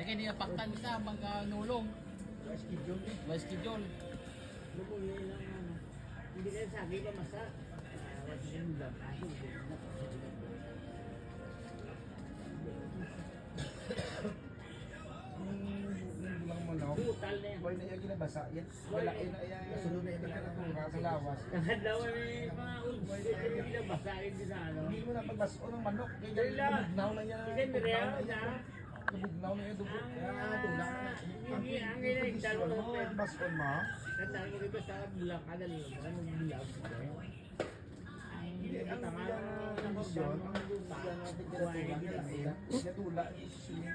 kaya niya paktan kita mga nulong. Mas schedule. Lumuli lang ano. Hindi kayo sabi ba masa? Wala yung vlog. Bulang mo no. Butal na yan. Boy na yung ginabasa. Yan. Wala na yan. Sunod na yung nagkakatulong sa lawas. Kahadlaw ay mga ulboy. Hindi na basahin din sa ano. Hindi mo na pagbaso ng manok. Kaya Wala. nabugnaw na yan. Hindi na rin na. Nabugnaw na yan. Dugo. Tula. Hindi, ang ginagdal mo lang. Baskon mo. Nandang ko dito sa bulang ka dali. Ano bulang? Hindi. Ang kondisyon. Ang kondisyon natin kinatula. Kinatula.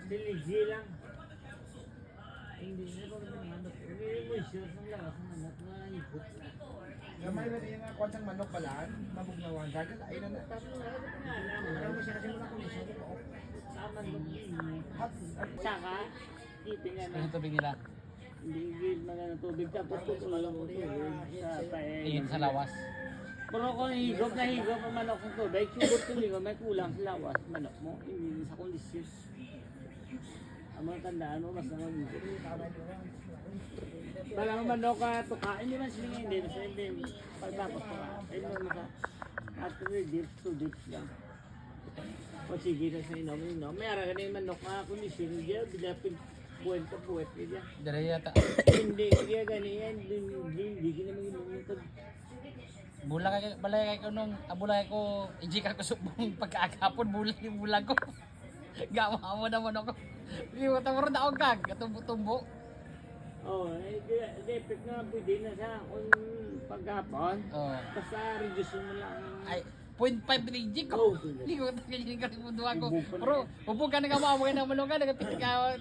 Diligi lang. Hindi na ko naman manok. Hindi mo sure ng lakas ng manok na ipot. Gamay na rin yung kwansang manok balaan. Mabugnawan. Gagal ay na na. Tapos na ako na alam. Alam mo siya kasi muna kondisyon ko. Tama nung saka, ipin nga Ano na. tubig nila? Ligil mga ng tubig. Tapos tutulang ko tubig sa pae. Iyon sa lawas. Pero kung higop na higop ang manok ng tubig, siguro tuloy may kulang sa lawas manok mo. Hindi sa kondisyon. Ang mga tandaan mo, mas naman dito. Balang manok ka, tuka, hindi man sila hindi. Basta hindi, pagtapos tuka. Hindi man maka, at 3 dips, 2 dips lang. O sige na sa inom. May ara ka na yung manok na kondisyon. Hindi, bilapin, buwan ka, buwet ka dyan. Dari yata. Hindi, kaya ganyan, hindi ka naman inumitag. Balay ko nung abulay ko ijik ako subong pagkaagapon bulag ko. Gawa mo naman ako. Liwat mo rin ako kag katumbo-tumbo. Oh, depek nga pwede na sa kung paghapon. Oh. Basta reduce mo lang. Ay 0.5 rijik Oh, ko. Hindi ko ganyan kasi mundo ako. Pero upo ka na ka mo na ka nagapitik ka